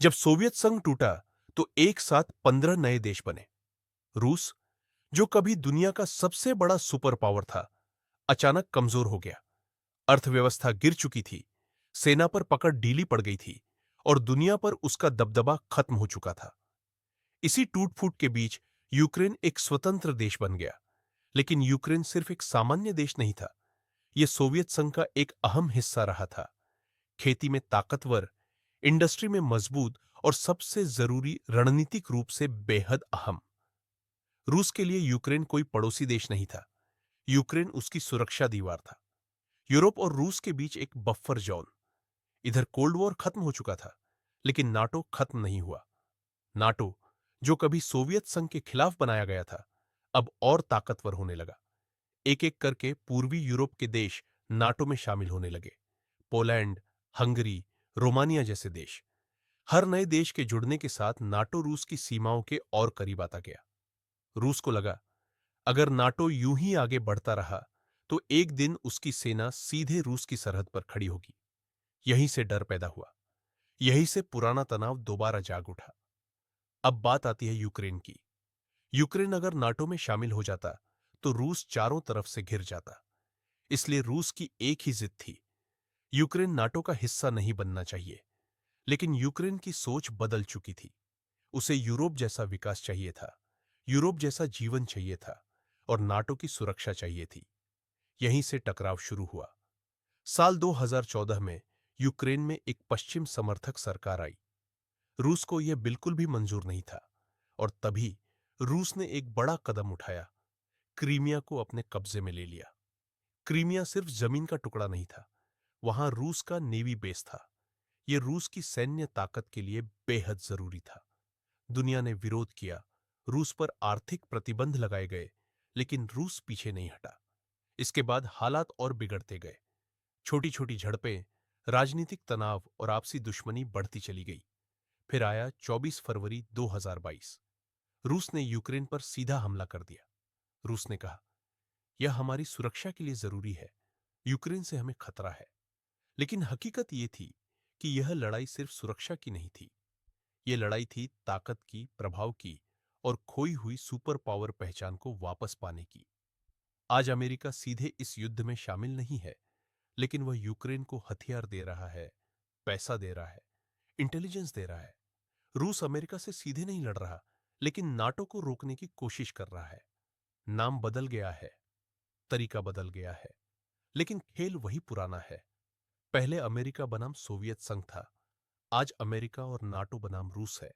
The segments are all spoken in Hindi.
जब सोवियत संघ टूटा तो एक साथ 15 नए देश बने। रूस, जो कभी दुनिया का सबसे बड़ा सुपर पावर था, अचानक कमजोर हो गया। अर्थव्यवस्था गिर चुकी थी, सेना पर पकड़ ढीली पड़ गई थी और दुनिया पर उसका दबदबा खत्म हो चुका था। इसी टूट फूट के बीच यूक्रेन एक स्वतंत्र देश बन गया। लेकिन यूक्रेन सिर्फ एक सामान्य देश नहीं था, यह सोवियत संघ का एक अहम हिस्सा रहा था। खेती में ताकतवर, इंडस्ट्री में मजबूत और सबसे जरूरी रणनीतिक रूप से बेहद अहम। रूस के लिए यूक्रेन कोई पड़ोसी देश नहीं था, यूक्रेन उसकी सुरक्षा दीवार था। यूरोप और रूस के बीच एक बफर जोन। इधर कोल्ड वॉर खत्म हो चुका था, लेकिन नाटो खत्म नहीं हुआ। नाटो, जो कभी सोवियत संघ के खिलाफ बनाया गया था, अब और ताकतवर होने लगा। एक एक करके पूर्वी यूरोप के देश नाटो में शामिल होने लगे। पोलैंड, हंगरी, रोमानिया जैसे देश। हर नए देश के जुड़ने के साथ नाटो रूस की सीमाओं के और करीब आता गया। रूस को लगा, अगर नाटो यूं ही आगे बढ़ता रहा तो एक दिन उसकी सेना सीधे रूस की सरहद पर खड़ी होगी। यहीं से डर पैदा हुआ, यहीं से पुराना तनाव दोबारा जाग उठा। अब बात आती है यूक्रेन की। यूक्रेन अगर नाटो में शामिल हो जाता तो रूस चारों तरफ से घिर जाता। इसलिए रूस की एक ही जिद थी, यूक्रेन नाटो का हिस्सा नहीं बनना चाहिए। लेकिन यूक्रेन की सोच बदल चुकी थी। उसे यूरोप जैसा विकास चाहिए था, यूरोप जैसा जीवन चाहिए था और नाटो की सुरक्षा चाहिए थी। यहीं से टकराव शुरू हुआ। साल 2014 में यूक्रेन में एक पश्चिम समर्थक सरकार आई। रूस को यह बिल्कुल भी मंजूर नहीं था और तभी रूस ने एक बड़ा कदम उठाया, क्रीमिया को अपने कब्जे में ले लिया। क्रीमिया सिर्फ जमीन का टुकड़ा नहीं था, वहां रूस का नेवी बेस था। यह रूस की सैन्य ताकत के लिए बेहद जरूरी था। दुनिया ने विरोध किया, रूस पर आर्थिक प्रतिबंध लगाए गए, लेकिन रूस पीछे नहीं हटा। इसके बाद हालात और बिगड़ते गए। छोटी छोटी झड़पें, राजनीतिक तनाव और आपसी दुश्मनी बढ़ती चली गई। फिर आया 24 फरवरी 2022। रूस ने यूक्रेन पर सीधा हमला कर दिया। रूस ने कहा, यह हमारी सुरक्षा के लिए जरूरी है, यूक्रेन से हमें खतरा है। लेकिन हकीकत यह थी कि यह लड़ाई सिर्फ सुरक्षा की नहीं थी, यह लड़ाई थी ताकत की, प्रभाव की और खोई हुई सुपर पावर पहचान को वापस पाने की। आज अमेरिका सीधे इस युद्ध में शामिल नहीं है, लेकिन वह यूक्रेन को हथियार दे रहा है, पैसा दे रहा है, इंटेलिजेंस दे रहा है। रूस अमेरिका से सीधे नहीं लड़ रहा, लेकिन नाटो को रोकने की कोशिश कर रहा है। नाम बदल गया है, तरीका बदल गया है, लेकिन खेल वही पुराना है। पहले अमेरिका बनाम सोवियत संघ था, आज अमेरिका और नाटो बनाम रूस है।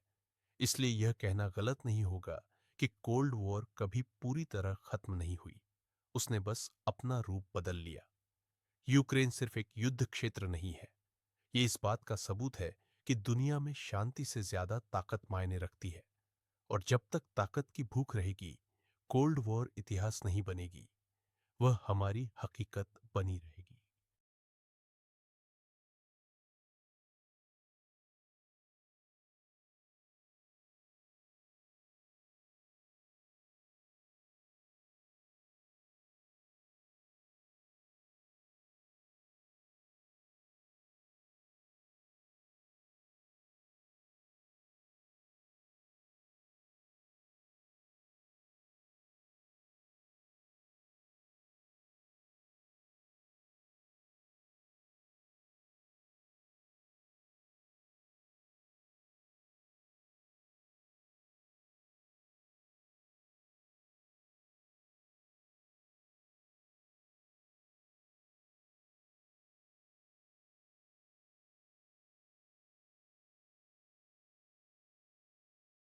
इसलिए यह कहना गलत नहीं होगा कि कोल्ड वॉर कभी पूरी तरह खत्म नहीं हुई, उसने बस अपना रूप बदल लिया। यूक्रेन सिर्फ एक युद्ध क्षेत्र नहीं है, यह इस बात का सबूत है कि दुनिया में शांति से ज्यादा ताकत मायने रखती है। और जब तक ताकत की भूख रहेगी, कोल्ड वॉर इतिहास नहीं बनेगी, वह हमारी हकीकत बनी रहेगी।